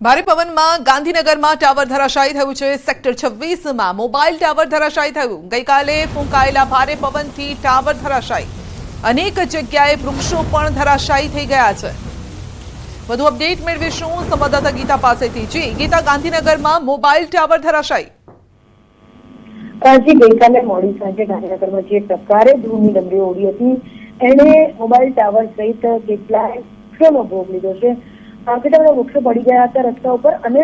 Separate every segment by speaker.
Speaker 1: ભારે પવનમાં ગાંધીનગરમાં ટાવર ધરાશાયી થયું છે। સેક્ટર 26માં મોબાઈલ ટાવર ધરાશાયી થયું। ગઈકાલે ફૂંકાયેલા ભારે પવનથી ટાવર ધરાશાયી। અનેક જગ્યાએ વૃક્ષો પણ ધરાશાયી થઈ ગયા છે। વધુ અપડેટ મેળવીશું સંવાદદાતા ગીતા પાસેથી। જી ગીતા, ગાંધીનગરમાં મોબાઈલ ટાવર ધરાશાયી।
Speaker 2: ગઈકાલે મોડી સાંજે ગાંધીનગરમાં જે પ્રકારે ધૂળની ડમરીઓ ઉડી હતી એણે મોબાઈલ ટાવર સહિત કેટલાય વૃક્ષોનો ભોગ લીધો છે। કેટલા બધા વૃક્ષો પડી ગયા હતા રસ્તા ઉપર અને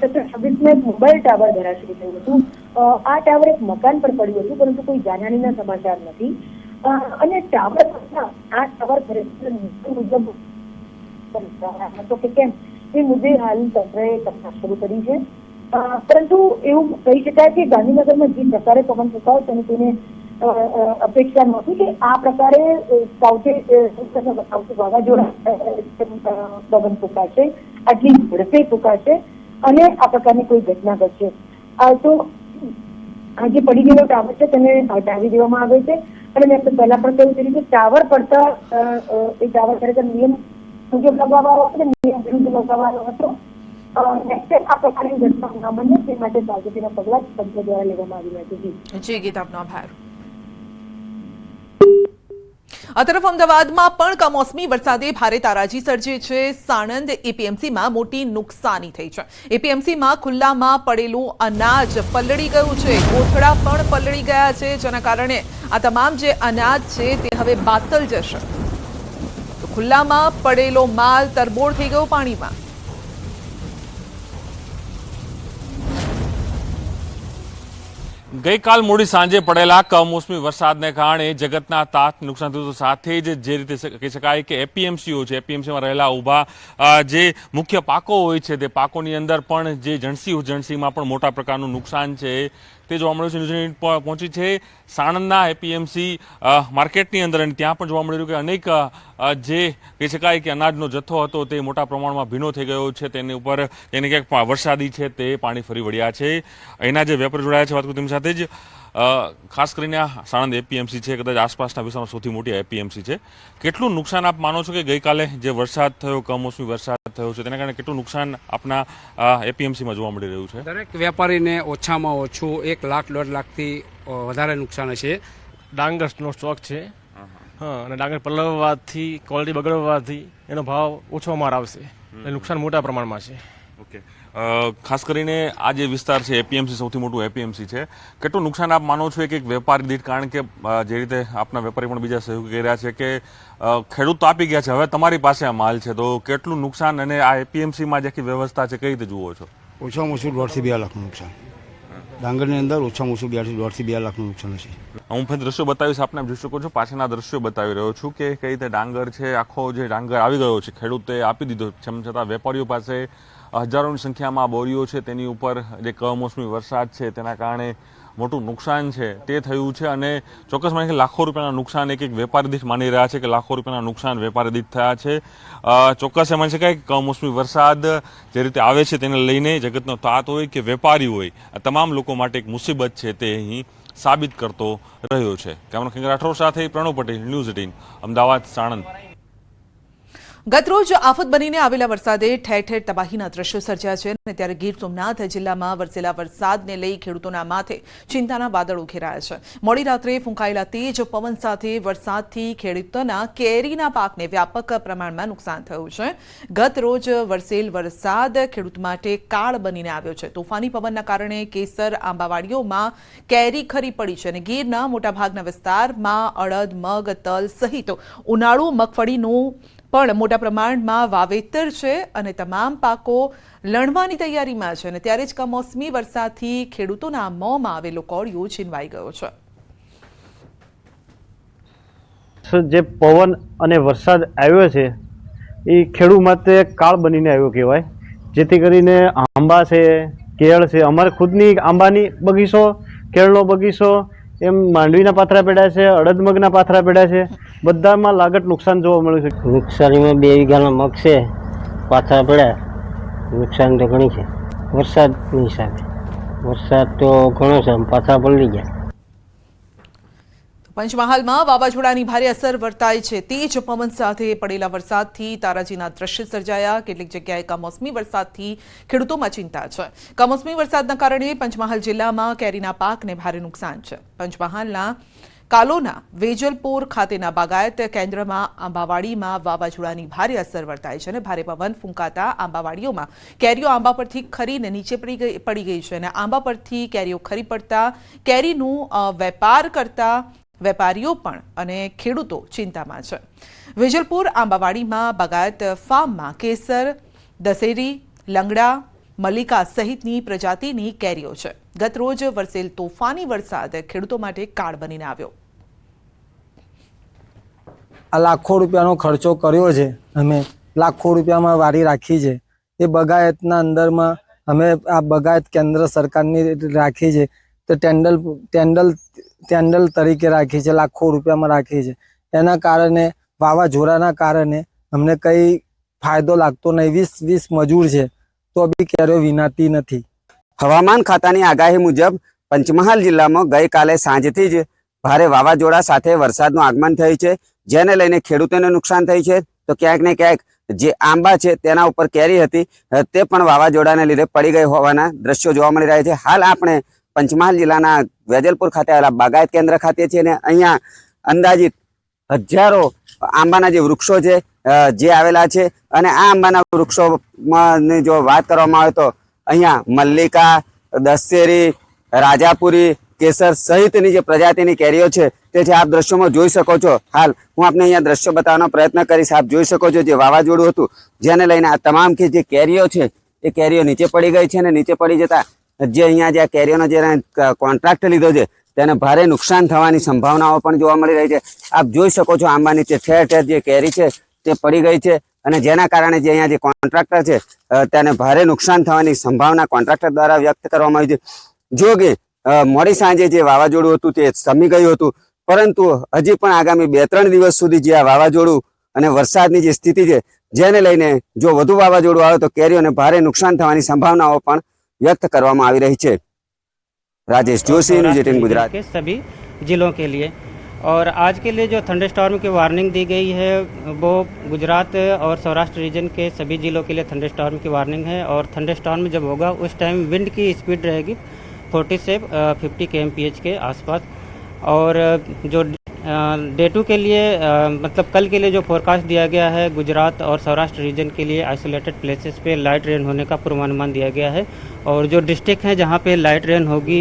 Speaker 2: સેક્ટર 26માં મોબાઈલ ટાવર ધરાશાયી થયું હતું। આ ટાવર એક મકાન પર પડ્યું હતું, પરંતુ કોઈ જાનહાનિના સમાચાર નથી। અને ટાવર આ ટાવર મુજબ હતો કે કેમ એ મુદ્દે હાલ તંત્રએ તપાસ શરૂ કરી છે। પરંતુ એવું કહી શકાય કે ગાંધીનગરમાં જે પ્રકારે પવન ફૂંકાયો તેને અપેક્ષા નહોતી કે આ પ્રકારે વાવાઝોડા પવન ફૂંકાશે, આટલી ઝડપે ફૂંકાશે અને આ પ્રકારની કોઈ ઘટના ઘટશે। તો આ જે પડી ગયેલો ટાવર છે તેને હટાવી દેવામાં આવે છે। અને મેં પહેલા પણ કહ્યું હતું કે ટાવર પડતા એ ટાવર ખરેખર નિયમ મુજબ લગાવવાનો હતો, નિયમ વિરુદ્ધ લગાવવાનો હતો। આ પ્રકારની ઘટના ન બને તે માટે સાવચેતીના પગલાં તંત્ર દ્વારા લેવામાં આવી રહ્યા છે।
Speaker 1: જી ગીતા, આપનો આભાર। આ તરફ અમદાવાદમાં પણ કમોસમી વરસાદે ભારે તારાજી સર્જી છે। સાણંદ એપીએમસીમાં મોટી નુકસાની થઈ છે। એપીએમસીમાં ખુલ્લામાં પડેલું અનાજ પલળી ગયું છે, કોથળા પણ પલળી ગયા છે, જેના કારણે આ તમામ જે અનાજ છે તે હવે બાતલ જશે। તો ખુલ્લામાં પડેલો માલ તરબોળ થઈ ગયો પાણીમાં।
Speaker 3: ગઈકાલ મોડી સાંજે પડેલા કમોસમી વરસાદને કારણે જગતના તાત નુકસાન થયું। સાથે જ જે રીતે કહી શકાય કે એપીએમસીઓ છે, એપીએમસીમાં રહેલા ઊભા જે મુખ્ય પાકો હોય છે તે પાકોની અંદર પણ જે જણસીમાં પણ મોટા પ્રકારનું નુકસાન છે તે જોવા મળ્યું છે। ન્યૂઝ એટીન પહોંચી છે સાણંદના એપીએમસી માર્કેટની અંદર અને ત્યાં પણ જોવા મળી રહ્યું કે અનેક જે કહી શકાય કે અનાજનો જથ્થો હતો તે મોટા પ્રમાણમાં ભીનો થઈ ગયો છે। તેની ઉપર તેને ક્યાંક વરસાદી છે તે પાણી ફરી વળ્યા છે। એના જે વેપારી જોડાયા છે વાત કરું તેમની સાથે જ ખાસ કરીને સાણંદ એપીએમસી છે, કદાચ આસપાસના વિસ્તારમાં સૌથી મોટી એપીએમસી છે। કેટલું નુકસાન આપ માનો છો કે ગઈકાલે જે વરસાદ થયો, કમોસમી વરસાદ થયો છે તેના કારણે કેટલું નુકસાન આપના એપીએમસીમાં જોવા મળી રહ્યું છે?
Speaker 4: દરેક વેપારીને ઓછામાં ઓછું 1 લાખ 1.5 લાખથી વધારે નુકસાન છે।
Speaker 5: ડાંગરનો સ્ટોક છે, હા, અને ડાંગર પલળવાથી, ક્વોલિટી બગડવાથી એનો ભાવ ઓછો માર આવશે, એટલે નુકસાન મોટા પ્રમાણમાં છે।
Speaker 3: ઓકે, ખાસ કરીને આ જે વિસ્તાર છે એપીએમસી સૌથી મોટું એપીએમસી છે, કેટલું નુકસાન આપ માનો છો એક વેપારી દીઠ? કારણ કે જે રીતે આપના વેપારી પણ બીજા સહયોગ કરી રહ્યા છે કે ખેડૂત તો આપી ગયા છે, હવે તમારી પાસે આ માલ છે, તો કેટલું નુકસાન અને આ એપીએમસીમાં જે વ્યવસ્થા છે કઈ રીતે જુઓ છો?
Speaker 6: ઓછામાં ઓછું 1.5 થી 2 લાખનું નુકસાન ડાંગરની અંદર, ઓછામાં ઓછું 1.5 થી 2 લાખનું નુકસાન હશે।
Speaker 3: હું ફરી દ્રશ્યો બતાવીશ, આપને જોઈ શકો છો પાછળના દ્રશ્યો બતાવી રહ્યો છું કે કઈ રીતે ડાંગર છે, આખો જે ડાંગર આવી ગયો છે, ખેડૂતે આપી દીધો, તેમ છતાં વેપારીઓ પાસે હજારોની સંખ્યામાં બોરીઓ છે, તેની ઉપર જે કમોસમી વરસાદ છે તેના કારણે મોટું નુકસાન છે તે થયું છે। અને ચોક્કસ માની કે લાખો રૂપિયાના નુકસાન એક વેપારી દીઠ માની રહ્યા છે કે લાખો રૂપિયાના નુકસાન વેપારી દીઠ થયા છે। ચોક્કસ એમ માની શકાય કે કમોસમી વરસાદ જે રીતે આવે છે તેને લઈને જગતનો તાત હોય કે વેપારી હોય, આ તમામ લોકો માટે એક મુસીબત છે તે અહીં સાબિત કરતો રહ્યો છે। કેમેરા કિંગ રાઠોડ સાથે પ્રણવ પટેલ, ન્યૂઝ 18 અમદાવાદ, સાણંદ।
Speaker 1: ગતરોજ આફત બનીને આવેલા વરસાદે ઠેર ઠેર તબાહીના દ્રશ્યો સર્જ્યા છે અને ત્યારે ગીર સોમનાથ જિલ્લામાં વરસેલા વરસાદને લઈ ખેડૂતોના માથે ચિંતાના વાદળો ઘેરાયા છે। મોડી રાત્રે ફૂંકાયેલા તેજ પવન સાથે વરસાદથી ખેડૂતોના કેરીના પાકને વ્યાપક પ્રમાણમાં નુકસાન થયું છે। ગતરોજ વરસેલ વરસાદ ખેડૂત માટે કાળ બનીને આવ્યો છે। તોફાની પવનના કારણે કેસર આંબાવાડીઓમાં કેરી ખરી પડી છે અને ગીરના મોટાભાગના વિસ્તારમાં અડદ, મગ, તલ સહિત ઉનાળુ મગફળીનું પણ મોટા પ્રમાણમાં વાવેતર છે અને તમામ પાકો લણવાની તૈયારીમાં છે અને ત્યારે જ કમોસમી વરસાદથી ખેડૂતોના મોંમાં આવેલો કોળિયો છીનવાઈ ગયો છે।
Speaker 7: જે પવન અને વરસાદ આવ્યો છે એ ખેડૂત માટે કાળ બનીને આવ્યો કહેવાય। જેથી કરીને આંબા છે, કેળ છે, અમારે ખુદની આંબાની બગીચો, કેળનો બગીચો, એમ માંડવીના પાથરા પડ્યા છે, અડદ મગના પાથરા પડ્યા છે, બધામાં લાગત નુકસાન જોવા મળ્યું છે।
Speaker 8: નુકસાનીમાં 2 વીઘાના મગ છે, પાથરા પડ્યા, નુકસાન તો ઘણી છે વરસાદની હિસાબે। વરસાદ તો ઘણો છે, પાથરા પલળી ગયા।
Speaker 1: પંચમહાલમાં વાવાઝોડાની ભારે અસર વર્તાય છે. તેજ પવન સાથે પડેલા વરસાદથી તારાજીના દ્રશ્ય સર્જાયા. કેટલીક જગ્યાએ કમોસમી વરસાદથી ખેડૂતોમાં ચિંતા છે. કમોસમી વરસાદના કારણે પંચમહાલ જિલ્લામાં કેરીના પાકને ભારે નુકસાન છે. પંચમહાલના કાલોના વેજલપોર ખાતેના બાગાયત કેન્દ્રમાં આંબાવાડીમાં વાવાઝોડાની ભારે અસર વર્તાય છે અને ભારે પવન ફૂંકાતા આંબાવાડીઓમાં કેરીઓ આંબા પરથી ખરીને નીચે પડી ગઈ છે અને આંબા પરથી કેરીઓ ખરી પડતા કેરીનું વેપાર કરતા વેપારીઓ પણ અને ખેડૂતો ચિંતામાં છે. વેજલપુર આંબાવાડીમાં બાગાયત ફાર્મમાં કેસર, દશેરી, લંગડા, મલ્લિકા સહિતની પ્રજાતિની કેરીઓ છે. ગત રોજ વરસેલ તોફાની વરસાદ ખેડૂતો માટે કાળ બનીને આવ્યો.
Speaker 9: આ લાખો રૂપિયાનો ખર્ચો કર્યો છે, અમે લાખો રૂપિયામાં વારી રાખી છે. એ બગાયતના અંદરમાં અમે આ બગાયત કેન્દ્ર સરકારની રાખી છે, તો ટેન્ડલ તરીકે રાખી છે, લાખો રૂપિયામાં રાખી છે. એના કારણે વાવાઝોડાના કારણે અમને કંઈ ફાયદો લાગતો નહીં. 20 મજૂર છે તો બી કેરીઓ વિનાતી નથી.
Speaker 10: હવામાન ખાતાની આગાહી મુજબ પંચમહાલ જિલ્લામાં ગઈકાલે સાંજથી જ ભારે વાવાઝોડા સાથે વરસાદનું આગમન થયું છે, જેને લઈને ખેડૂતોને નુકસાન થયું છે. તો ક્યાંક ને ક્યાંક જે આંબા છે તેના ઉપર કેરી હતી તે પણ વાવાઝોડાને લીધે પડી ગઈ હોવાના દ્રશ્યો જોવા મળી રહ્યા છે. હાલ આપણે પંચમહાલ જિલ્લાના વેજલપુર ખાતે આવેલા બાગાયત કેન્દ્ર ખાતે છે અને અહીંયા અંદાજિત હજારો આંબાના જે વૃક્ષો છે જે આવેલા છે અને આ આંબાના વૃક્ષોમાં જો વાત કરવામાં આવે તો અહીંયા મલ્લિકા, દશેરી, રાજાપુરી, કેસર સહિતની જે પ્રજાતિની કેરીઓ છે તે છે આપ દ્રશ્યોમાં જોઈ શકો છો. હાલ હું આપને અહીંયા દ્રશ્યો બતાવવાનો પ્રયત્ન કરીશ. આપ જોઈ શકો છો જે વાવાઝોડું હતું જેને લઈને આ તમામ જે કેરીઓ છે એ કેરીઓ નીચે પડી ગઈ છે અને નીચે પડી જતા જે અહીંયા જે કેરીઓનો જે કોન્ટ્રાક્ટ લીધો છે તેને ભારે નુકસાન થવાની સંભાવનાઓ પણ જોવા મળી રહી છે. આપ જોઈ શકો છો આંબા નીચે ઠેર ઠેર જે કેરી છે તે પડી ગઈ છે અને જેના કારણે જે અહીંયા જે કોન્ટ્રાક્ટર છે તેને ભારે નુકસાન થવાની સંભાવના કોન્ટ્રાક્ટર દ્વારા વ્યક્ત કરવામાં આવી છે. જો કે મોડી સાંજે જે વાવાઝોડું હતું તે શમી ગયું હતું, પરંતુ હજી પણ આગામી 2-3 દિવસ સુધી જે આ વાવાઝોડું અને વરસાદની જે સ્થિતિ છે જેને લઈને જો વધુ વાવાઝોડું આવે તો કેરીઓને ભારે नुकसान થવાની સંભાવનાઓ પણ व्यक्त કરવામાં આવી રહી છે. राजेश जोशी, न्यूज़ 18 गुजरात
Speaker 11: के सभी जिलों के लिए। और आज के लिए जो थंडरस्टॉर्म की वार्निंग दी गई है वो गुजरात और सौराष्ट्र रीजन के सभी जिलों के लिए थंडरस्टॉर्म की वार्निंग है। और थंडरस्टॉर्म जब होगा उस टाइम विंड की स्पीड रहेगी 40 से 50 kmph के आसपास। और जो डे 2 के लिए मतलब कल के लिए जो फोरकास्ट दिया गया है गुजरात और सौराष्ट्र रीजन के लिए आइसोलेटेड प्लेसेस पे लाइट रेन होने का पूर्वानुमान दिया गया है। और जो डिस्ट्रिक्ट हैं जहाँ पे लाइट रेन होगी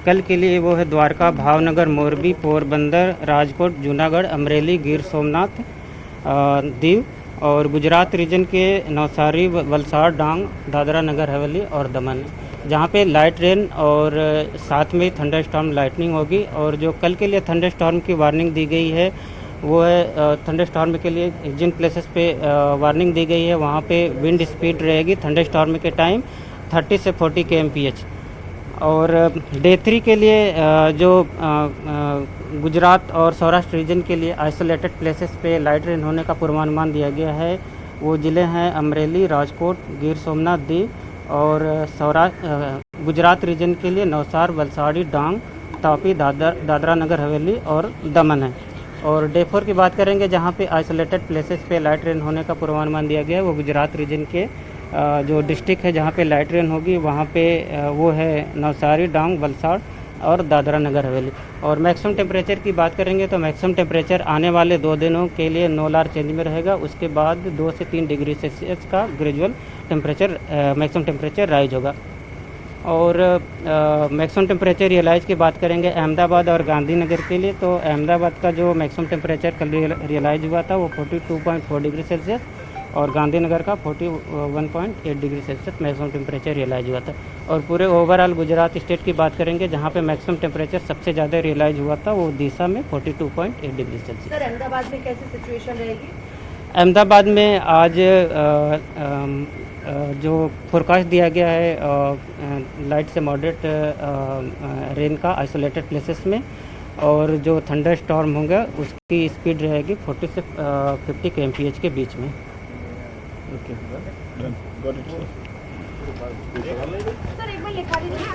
Speaker 11: कल के लिए वो है द्वारका, भावनगर, मोरबी, पोरबंदर, राजकोट, जूनागढ़, अमरेली, गिर सोमनाथ, दीव। और गुजरात रीजन के नवसारी, वलसाड़, डांग, दादरा नगर हवेली और दमन, जहाँ पे लाइट रेन और साथ में थंडरस्टॉर्म लाइटनिंग होगी। और जो कल के लिए थंडरस्टॉर्म की वार्निंग दी गई है वो है थंडरस्टॉर्म के लिए जिन प्लेसेस पे वार्निंग दी गई है वहाँ पे विंड स्पीड रहेगी थंडरस्टॉर्म के टाइम 30 से 40 kmph। और डे 3 के लिए जो गुजरात और सौराष्ट्र रीजन के लिए आइसोलेटेड प्लेसेस पे लाइट रेन होने का पूर्वानुमान दिया गया है वो ज़िले हैं अमरेली, राजकोट, गिर सोमनाथ, दीव। और गुजरात रीजन के लिए नवसार, वलसाड़ी, डांग, तापी, दादरा नगर हवेली और दमन है। और डे 4 की बात करेंगे जहाँ पे आइसोलेटेड प्लेसेस पे लाइट रेन होने का पूर्वानुमान दिया गया है वो गुजरात रीजन के जो डिस्ट्रिक्ट है जहाँ पे लाइट रेन होगी वहाँ पे वो है नवसारी, डांग, वलसाड़ और दादरा नगर हवेली। और मैक्सिमम टेम्परेचर की बात करेंगे तो मैक्सिमम टेम्परेचर आने वाले 2 दिनों के लिए नोलार चेंज में रहेगा। उसके बाद 2 से 3 डिग्री सेल्सियस का gradual temperature maximum temperature rise होगा। और मैक्सिमम टेम्परेचर रियलाइज की बात करेंगे अहमदाबाद और गांधीनगर के लिए तो अहमदाबाद का जो मैक्सिमम टेम्परेचर कल रियलाइज हुआ था वो 42.4 डिग्री सेल्सियस और गांधीनगर का 41.8 degree celsius maximum temperature realize हुआ था। और पूरे ओवरऑल गुजरात स्टेट की बात करेंगे जहाँ पे मैक्सिमम टेम्परेचर सबसे ज़्यादा रियलाइज हुआ था वो दिशा में 42.8 डिग्री सेल्सियस।
Speaker 12: सर अहमदाबाद में कैसी सिचुएशन रहेगी?
Speaker 11: अहमदाबाद में आज जो फोरकास्ट दिया गया है लाइट से मॉडरेट रेन का आइसोलेटेड प्लेसेस में। और जो थंडर स्टॉर्म होगा उसकी स्पीड रहेगी 40 से 50 kmph के बीच में।
Speaker 12: सर एक बार लिखा दीजिए।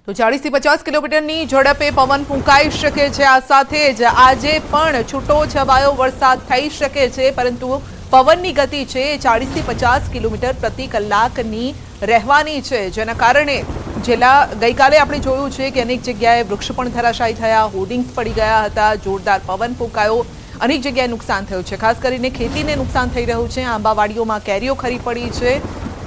Speaker 1: તો 40 થી 50 કિલોમીટરની ઝડપે પવન ફૂંકાઈ શકે છે. આ સાથે જ આજે પણ છૂટો છવાયો વરસાદ થઈ શકે છે, પરંતુ પવનની ગતિ છે 40 થી 50 કિલોમીટર પ્રતિ કલાકની રહેવાની છે, જેના કારણે ગઈકાલે આપણે જોયું છે કે અનેક જગ્યાએ વૃક્ષ પણ ધરાશાયી થયા, હોર્ડિંગ્સ પડી ગયા હતા, જોરદાર પવન ફૂંકાયો, અનેક જગ્યાએ નુકસાન થયું છે. ખાસ કરીને ખેતીને નુકસાન થઈ રહ્યું છે, આંબાવાડીઓમાં કેરીઓ ખરી પડી છે.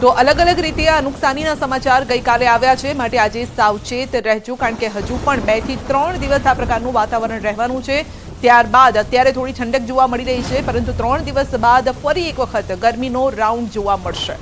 Speaker 1: તો અલગ અલગ રીતે આ નુકસાનીના સમાચાર ગઈકાલે આવ્યા છે, માટે આજે સાવચેત રહેજો, કારણ કે હજુ પણ 2 થી 3 દિવસ આ પ્રકારનું વાતાવરણ રહેવાનું છે. ત્યારબાદ અત્યારે થોડી ઠંડક જોવા મળી રહી છે, પરંતુ 3 દિવસ બાદ ફરી એક વખત ગરમીનો રાઉન્ડ જોવા મળશે.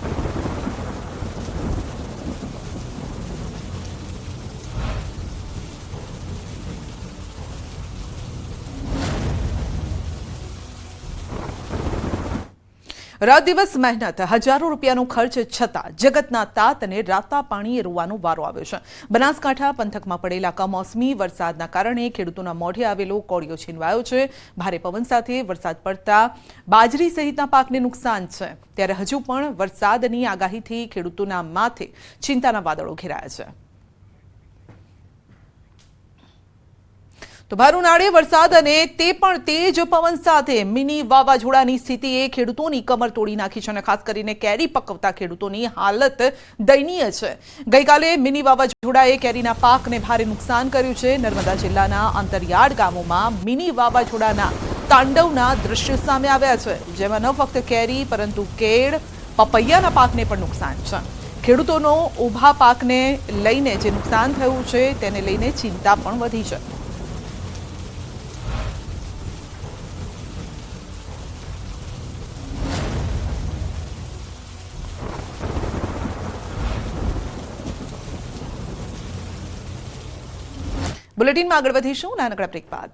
Speaker 1: રાત દિવસ મહેનત, હજારો રૂપિયાનો ખર્ચ છતાં જગતના તાત અને રાતા પાણીએ રોવાનો વારો આવ્યો છે. બનાસકાંઠા પંથકમાં પડેલા કમોસમી વરસાદના કારણે ખેડૂતોના મોઢે આવેલો કોળિયો છીનવાયો છે. ભારે પવન સાથે વરસાદ પડતા બાજરી સહિતના પાકને નુકસાન છે. ત્યારે હજુ પણ વરસાદની આગાહીથી ખેડૂતોના માથે ચિંતાના વાદળો ઘેરાયા છે. તો ભર ઉનાળે વરસાદ અને તે પણ તેજ પવન સાથે મિની વાવાઝોડાની સ્થિતિએ ખેડૂતોની કમર તોડી નાખી છે, અને ખાસ કરીને કેરી પકવતા ખેડૂતોની હાલત દયનીય છે. ગઈકાલે મિની વાવાઝોડાએ કેરીના પાકને ભારે નુકસાન કર્યું છે. નર્મદા જિલ્લાના અંતરિયાળ ગામોમાં મિની વાવાઝોડાના તાંડવના દ્રશ્યો સામે આવ્યા છે, જેમાં ન ફક્ત કેરી પરંતુ કેળ, પપૈયાના પાકને પણ નુકસાન છે. ખેડૂતોનો ઊભા પાકને લઈને જે નુકસાન થયું છે તેને લઈને ચિંતા પણ વધી છે. બુલેટિનમાં આગળ વધીશું નાનકડા બ્રેક બાદ.